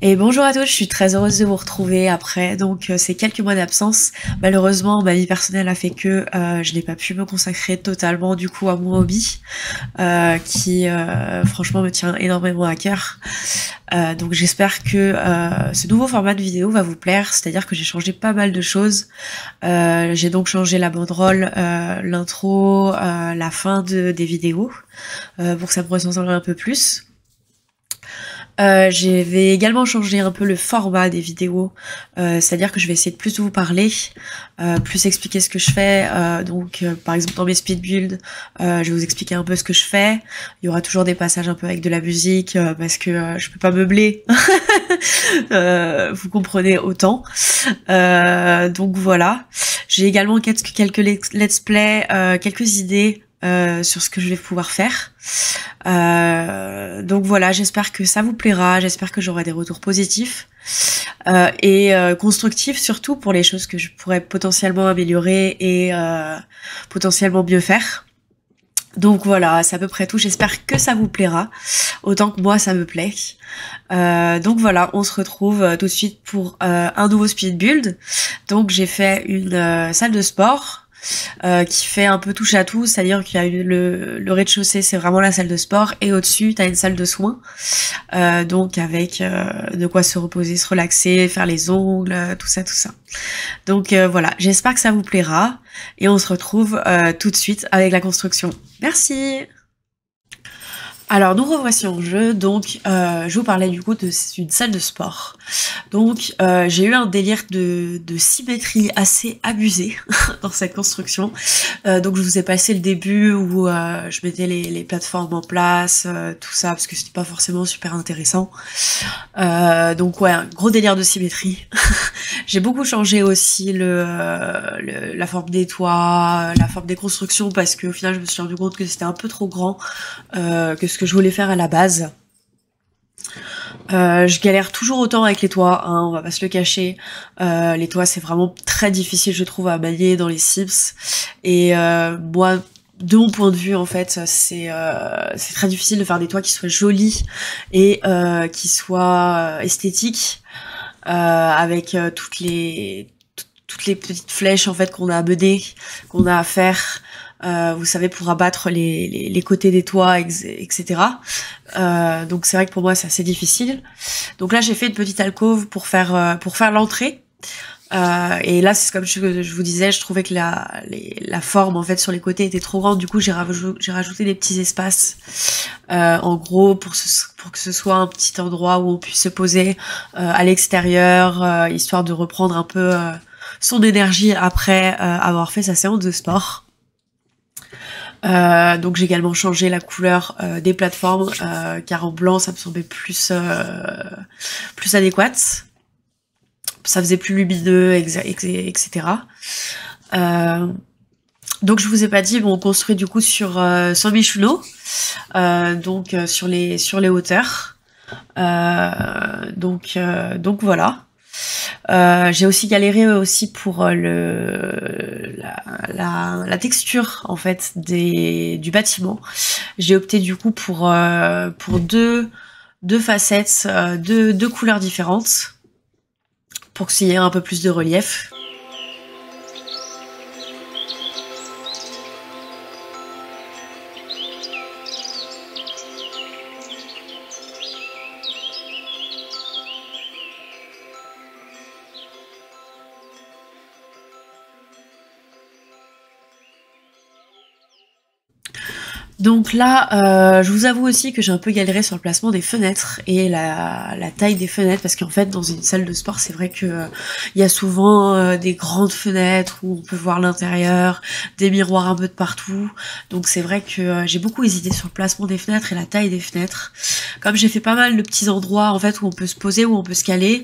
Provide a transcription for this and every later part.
Et bonjour à tous, je suis très heureuse de vous retrouver après ces quelques mois d'absence. Malheureusement, ma vie personnelle a fait que je n'ai pas pu me consacrer totalement du coup à mon hobby, qui franchement me tient énormément à cœur. Donc j'espère que ce nouveau format de vidéo va vous plaire, c'est-à-dire que j'ai changé pas mal de choses. J'ai donc changé la banderole, l'intro, la fin des vidéos, pour que ça me ressemble un peu plus. Je vais également changer un peu le format des vidéos, c'est-à-dire que je vais essayer de plus vous parler, plus expliquer ce que je fais. Par exemple dans mes speed builds, je vais vous expliquer un peu ce que je fais. Il y aura toujours des passages un peu avec de la musique, parce que je peux pas meubler. Vous comprenez autant. Donc voilà. J'ai également quelques let's play, quelques idées sur ce que je vais pouvoir faire. Donc voilà, j'espère que ça vous plaira, j'espère que j'aurai des retours positifs et constructifs surtout pour les choses que je pourrais potentiellement améliorer et potentiellement mieux faire. Donc voilà, c'est à peu près tout, j'espère que ça vous plaira, autant que moi ça me plaît. Donc voilà, on se retrouve tout de suite pour un nouveau speed build. Donc j'ai fait une salle de sport, qui fait un peu touche à tout, c'est-à-dire qu'il y a le rez-de-chaussée, c'est vraiment la salle de sport, et au-dessus, t'as une salle de soins, donc avec de quoi se reposer, se relaxer, faire les ongles, tout ça, tout ça. Donc voilà, j'espère que ça vous plaira, et on se retrouve tout de suite avec la construction. Merci! Alors nous revoici en jeu, donc je vous parlais du coup d'une salle de sport. Donc j'ai eu un délire de symétrie assez abusé dans cette construction. Donc je vous ai passé le début où je mettais les plateformes en place, tout ça, parce que c'était pas forcément super intéressant. Donc ouais, un gros délire de symétrie. J'ai beaucoup changé aussi la forme des toits, la forme des constructions, parce qu'au final je me suis rendu compte que c'était un peu trop grand, que ce que je voulais faire à la base. Je galère toujours autant avec les toits, hein, on va pas se le cacher. Les toits c'est vraiment très difficile je trouve à manier dans les Sims. Et moi, de mon point de vue en fait, c'est très difficile de faire des toits qui soient jolis et qui soient esthétiques, avec toutes les petites flèches en fait qu'on a à mener, qu'on a à faire. Vous savez, pour abattre les côtés des toits, etc. Donc c'est vrai que pour moi c'est assez difficile. Donc là j'ai fait une petite alcôve pour faire l'entrée. Et là c'est comme je vous disais, je trouvais que la forme en fait sur les côtés était trop grande. Du coup j'ai rajouté des petits espaces, en gros pour que ce soit un petit endroit où on puisse se poser à l'extérieur, histoire de reprendre un peu son énergie après avoir fait sa séance de sport. Donc j'ai également changé la couleur des plateformes, car en blanc ça me semblait plus adéquate. Ça faisait plus lumineux, etc. Donc je vous ai pas dit, bon, on construit du coup sur Michuno, donc sur les hauteurs. Donc voilà. J'ai aussi galéré aussi pour la texture en fait du bâtiment. J'ai opté du coup pour deux facettes, deux couleurs différentes pour qu'il y ait un peu plus de relief. Donc là, je vous avoue aussi que j'ai un peu galéré sur le placement des fenêtres et la taille des fenêtres, parce qu'en fait dans une salle de sport c'est vrai que il y a souvent des grandes fenêtres où on peut voir l'intérieur, des miroirs un peu de partout. Donc c'est vrai que j'ai beaucoup hésité sur le placement des fenêtres et la taille des fenêtres. Comme j'ai fait pas mal de petits endroits en fait où on peut se poser, où on peut se caler,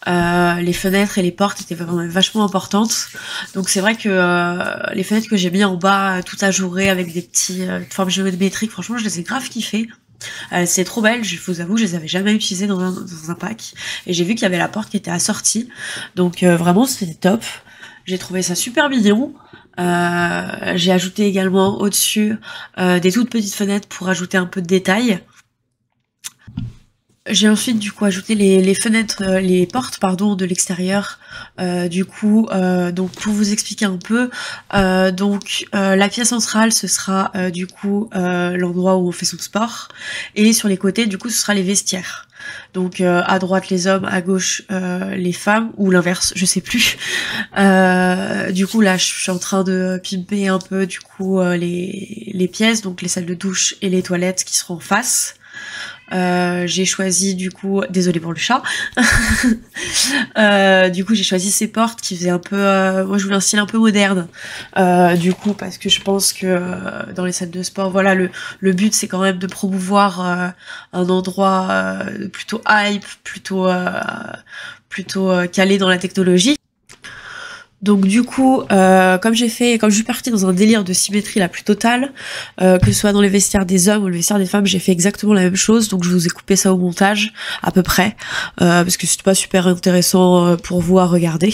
les fenêtres et les portes étaient vraiment vachement importantes. Donc c'est vrai que les fenêtres que j'ai mis en bas tout ajourées avec des petits formes géométriques, franchement je les ai grave kiffées. C'est trop belle, je vous avoue, je les avais jamais utilisées dans un pack. Et j'ai vu qu'il y avait la porte qui était assortie. Donc vraiment c'était top. J'ai trouvé ça super mignon. J'ai ajouté également au-dessus des toutes petites fenêtres pour ajouter un peu de détail. J'ai ensuite du coup ajouté les fenêtres, les portes pardon de l'extérieur. Donc pour vous expliquer un peu, la pièce centrale ce sera du coup l'endroit où on fait son sport, et sur les côtés du coup ce sera les vestiaires. Donc à droite les hommes, à gauche les femmes, ou l'inverse, je sais plus. Du coup là je suis en train de pimper un peu du coup les pièces, donc les salles de douche et les toilettes qui seront en face. J'ai choisi du coup, désolé pour le chat. Du coup j'ai choisi ces portes qui faisaient un peu, moi je voulais un style un peu moderne. Du coup parce que je pense que dans les salles de sport, voilà, le but c'est quand même de promouvoir un endroit plutôt hype, plutôt calé dans la technologie. Donc du coup, comme je suis partie dans un délire de symétrie la plus totale, que ce soit dans les vestiaires des hommes ou le vestiaire des femmes, j'ai fait exactement la même chose. Donc je vous ai coupé ça au montage, à peu près, parce que c'était pas super intéressant pour vous à regarder.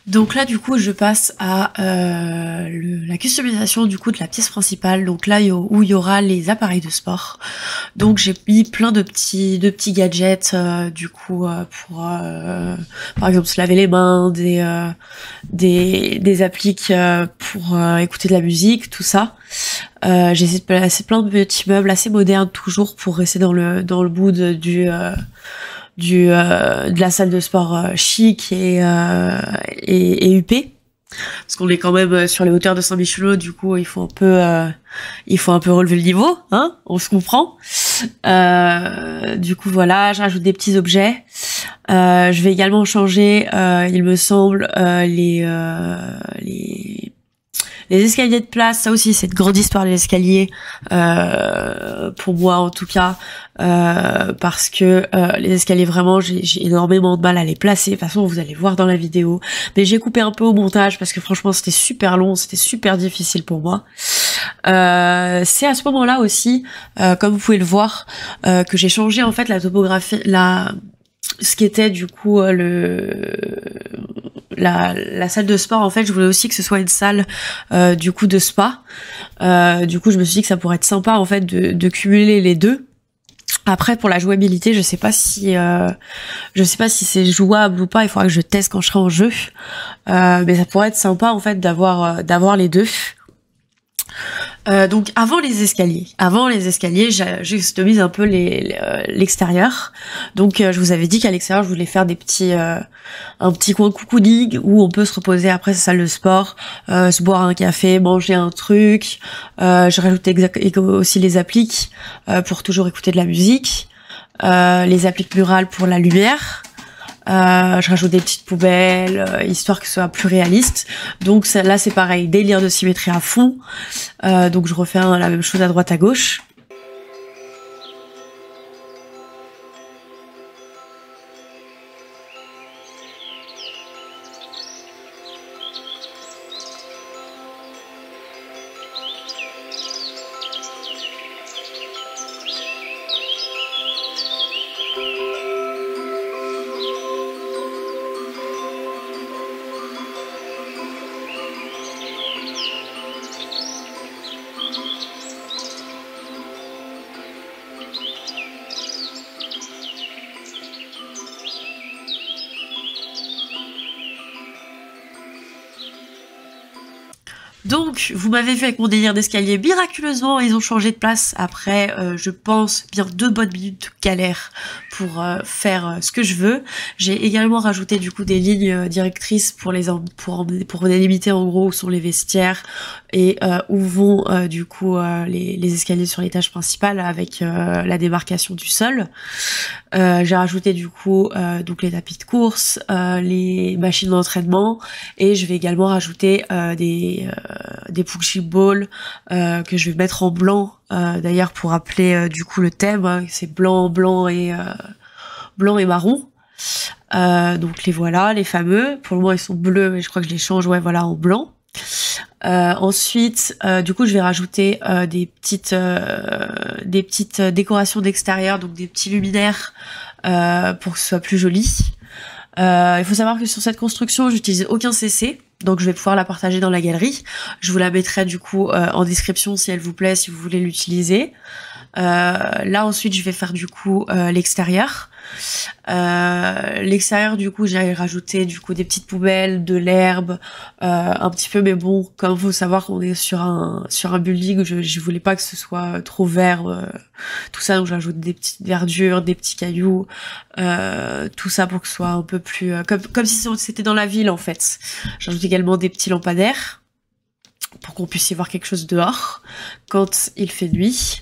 Donc là du coup je passe à la customisation du coup de la pièce principale, donc là où il y aura les appareils de sport. Donc j'ai mis plein de petits gadgets du coup pour par exemple se laver les mains, des appliques pour écouter de la musique, tout ça. J'ai essayé de placer plein de petits meubles assez modernes toujours pour rester dans le mood de la salle de sport chic et huppée, parce qu'on est quand même sur les hauteurs de Saint-Michel, du coup il faut un peu relever le niveau, hein, on se comprend. Du coup voilà, je rajoute des petits objets. Je vais également changer, il me semble, les escaliers de place. Ça aussi c'est une grande histoire, les escaliers, pour moi en tout cas, parce que les escaliers vraiment j'ai énormément de mal à les placer. De toute façon vous allez voir dans la vidéo, mais j'ai coupé un peu au montage parce que franchement c'était super long, c'était super difficile pour moi. C'est à ce moment-là aussi, comme vous pouvez le voir, que j'ai changé en fait la topographie, ce qui était du coup la salle de sport. En fait je voulais aussi que ce soit une salle du coup de spa. Du coup je me suis dit que ça pourrait être sympa en fait de cumuler les deux. Après pour la jouabilité je sais pas si c'est jouable ou pas, il faudra que je teste quand je serai en jeu, mais ça pourrait être sympa en fait d'avoir les deux. Donc avant les escaliers, j'ai customisé un peu l'extérieur. Donc je vous avais dit qu'à l'extérieur je voulais faire un petit coin cocooning où on peut se reposer après sa salle de sport, se boire un café, manger un truc. J'ai rajouté aussi les appliques pour toujours écouter de la musique, les appliques murales pour la lumière. Je rajoute des petites poubelles, histoire que ce soit plus réaliste. Donc là c'est pareil, délire de symétrie à fond. Donc je refais la même chose à droite à gauche. Donc, vous m'avez vu avec mon délire d'escalier, miraculeusement, ils ont changé de place après, je pense, bien 2 bonnes minutes de galère pour faire ce que je veux. J'ai également rajouté du coup des lignes directrices pour pour délimiter en gros où sont les vestiaires et où vont du coup les escaliers sur l'étage principal avec la démarcation du sol. J'ai rajouté du coup donc les tapis de course, les machines d'entraînement et je vais également rajouter des punching balls que je vais mettre en blanc d'ailleurs pour rappeler du coup le thème, hein, c'est blanc et marron. Donc les voilà, les fameux. Pour le moment ils sont bleus mais je crois que je les change voilà en blanc. Ensuite, du coup, je vais rajouter des petites décorations d'extérieur, donc des petits luminaires pour que ce soit plus joli. Il faut savoir que sur cette construction, j'utilise aucun CC, donc je vais pouvoir la partager dans la galerie. Je vous la mettrai du coup en description si elle vous plaît, si vous voulez l'utiliser. Là ensuite, je vais faire du coup l'extérieur. L'extérieur du coup j'ai rajouté du coup des petites poubelles, de l'herbe, un petit peu, mais bon, comme faut savoir qu'on est sur un building, je voulais pas que ce soit trop vert, tout ça, donc j'ajoute des petites verdures, des petits cailloux, tout ça pour que ce soit un peu plus comme si c'était dans la ville en fait. J'ajoute également des petits lampadaires pour qu'on puisse y voir quelque chose dehors quand il fait nuit.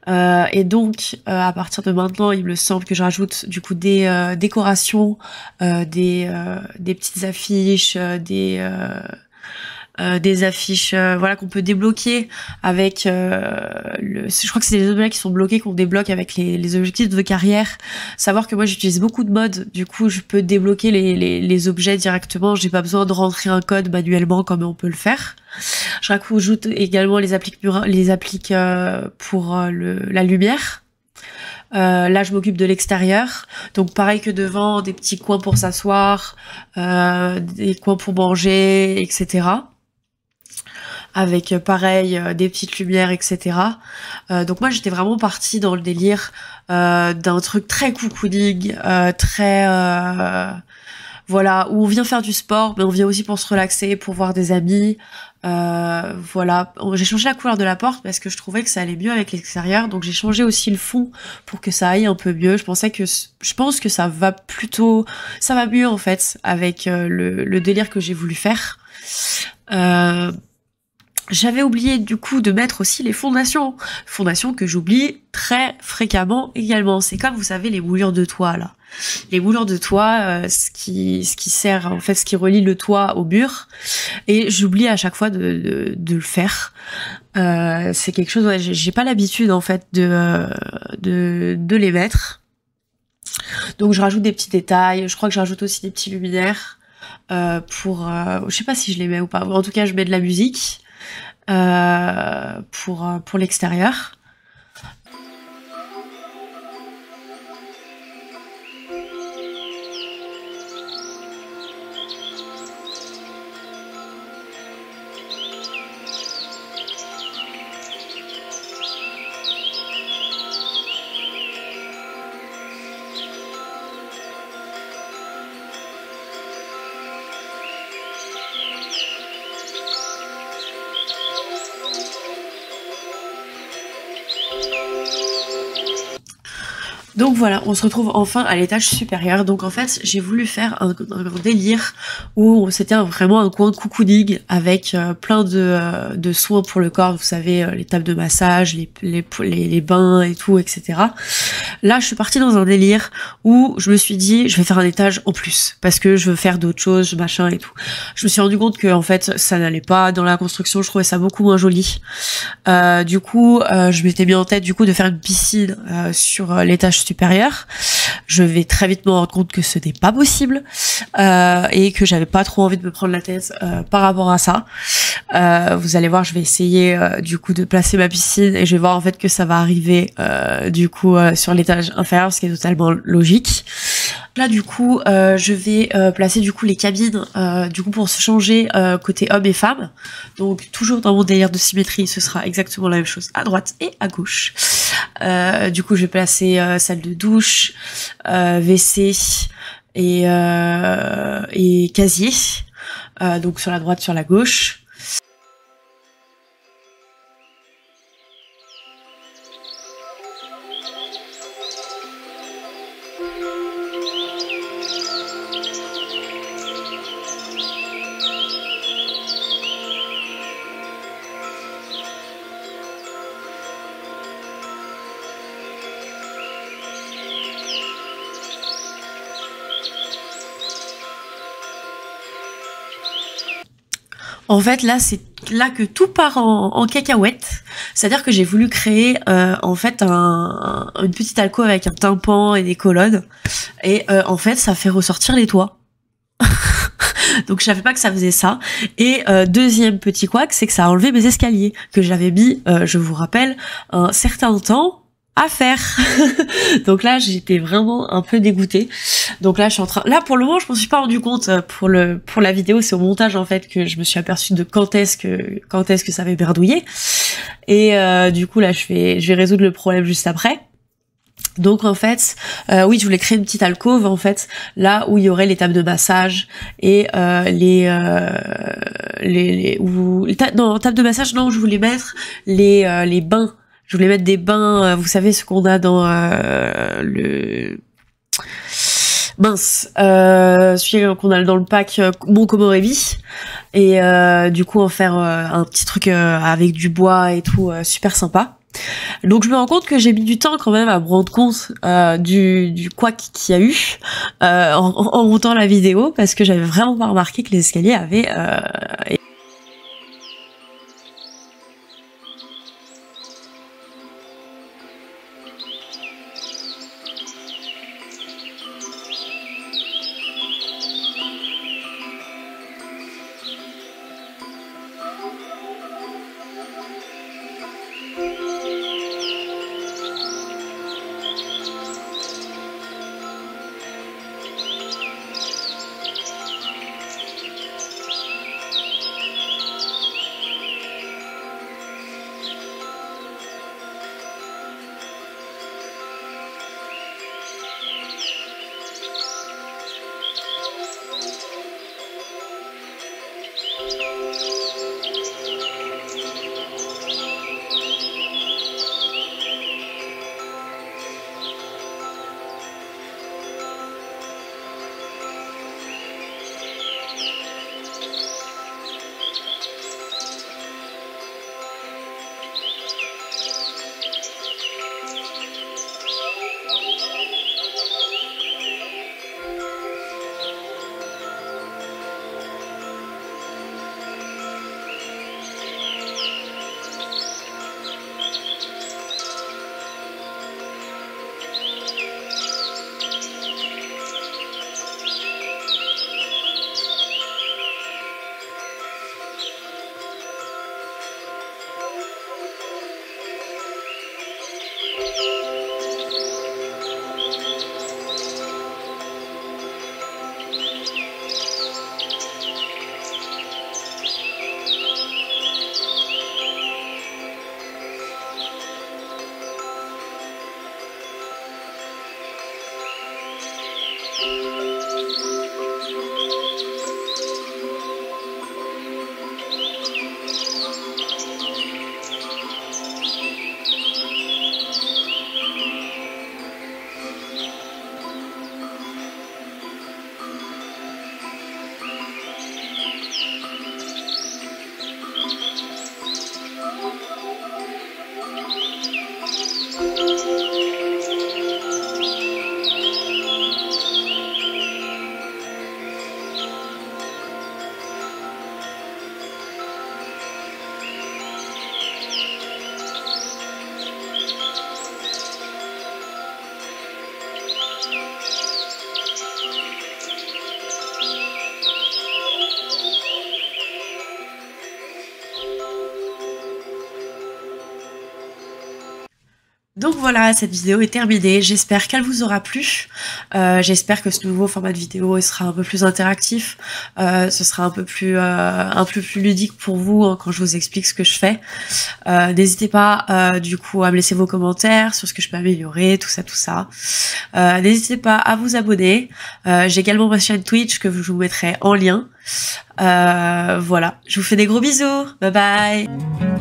Et donc à partir de maintenant il me semble que je rajoute du coup des décorations, des petites affiches, des affiches voilà qu'on peut débloquer avec je crois que c'est les objets qui sont bloqués qu'on débloque avec les objectifs de carrière. Savoir que moi j'utilise beaucoup de modes, du coup je peux débloquer les objets directement, j'ai pas besoin de rentrer un code manuellement comme on peut le faire. Je rajoute également les appliques pour la lumière. Là je m'occupe de l'extérieur, donc pareil que devant, des petits coins pour s'asseoir, des coins pour manger, etc. Avec pareil des petites lumières, etc. Donc moi j'étais vraiment partie dans le délire d'un truc très cocooning, très voilà, où on vient faire du sport, mais on vient aussi pour se relaxer, pour voir des amis. Voilà, j'ai changé la couleur de la porte parce que je trouvais que ça allait mieux avec l'extérieur, donc j'ai changé aussi le fond pour que ça aille un peu mieux. Je pense que ça va mieux en fait avec le délire que j'ai voulu faire. J'avais oublié du coup de mettre aussi les fondations que j'oublie très fréquemment également. C'est comme vous savez les moulures de toit là. Les moulures de toit, ce qui sert en fait, ce qui relie le toit au mur, et j'oublie à chaque fois de le faire. C'est quelque chose, j'ai pas l'habitude en fait de les mettre. Donc je rajoute des petits détails. Je crois que je rajoute aussi des petits luminaires je sais pas si je les mets ou pas. En tout cas, je mets de la musique pour l'extérieur. Donc voilà, on se retrouve enfin à l'étage supérieur. Donc en fait, j'ai voulu faire un délire où c'était vraiment un coin cocooning avec plein de soins pour le corps. Vous savez, les tables de massage, les bains et tout, etc. Là, je suis partie dans un délire où je me suis dit, je vais faire un étage en plus parce que je veux faire d'autres choses, machin et tout. Je me suis rendu compte que en fait, ça n'allait pas dans la construction. Je trouvais ça beaucoup moins joli. Du coup, je m'étais mis en tête du coup de faire une piscine sur l'étage supérieur. Je vais très vite me rendre compte que ce n'est pas possible et que j'avais pas trop envie de me prendre la tête par rapport à ça. Vous allez voir, je vais essayer du coup de placer ma piscine et je vais voir en fait que ça va arriver du coup sur l'étage inférieur, ce qui est totalement logique. Là du coup je vais placer du coup les cabines du coup pour se changer côté hommes et femmes. Donc toujours dans mon délire de symétrie, ce sera exactement la même chose à droite et à gauche. Du coup je vais placer salle de douche, WC et casier, donc sur la droite, sur la gauche. En fait, là, c'est là que tout part en cacahuète. C'est-à-dire que j'ai voulu créer en fait une petite alcôve avec un tympan et des colonnes. Et en fait, ça fait ressortir les toits. Donc je savais pas que ça faisait ça. Et deuxième petit couac, c'est que ça a enlevé mes escaliers que j'avais mis, je vous rappelle, un certain temps à faire. Donc là, j'étais vraiment un peu dégoûtée. Donc là, je suis en train. Là, pour le moment, je m'en suis pas rendu compte pour la vidéo. C'est au montage en fait que je me suis aperçue de quand est-ce que ça avait merdouillé. Et du coup là, je vais résoudre le problème juste après. Donc en fait, oui, je voulais créer une petite alcôve en fait, là où il y aurait les tables de massage et non, tables de massage, non, je voulais mettre les bains. Je voulais mettre des bains, vous savez ce qu'on a dans le celui qu'on a dans le pack Mon Komorebi, et du coup en faire un petit truc avec du bois et tout, super sympa. Donc je me rends compte que j'ai mis du temps quand même à me rendre compte du couac qu'il y a eu en montant la vidéo, parce que j'avais vraiment pas remarqué que les escaliers avaient Donc voilà, cette vidéo est terminée, j'espère qu'elle vous aura plu, j'espère que ce nouveau format de vidéo sera un peu plus interactif, ce sera un peu plus ludique pour vous quand je vous explique ce que je fais. N'hésitez pas du coup à me laisser vos commentaires sur ce que je peux améliorer, tout ça. N'hésitez pas à vous abonner, j'ai également ma chaîne Twitch que je vous mettrai en lien. Voilà, je vous fais des gros bisous, bye bye.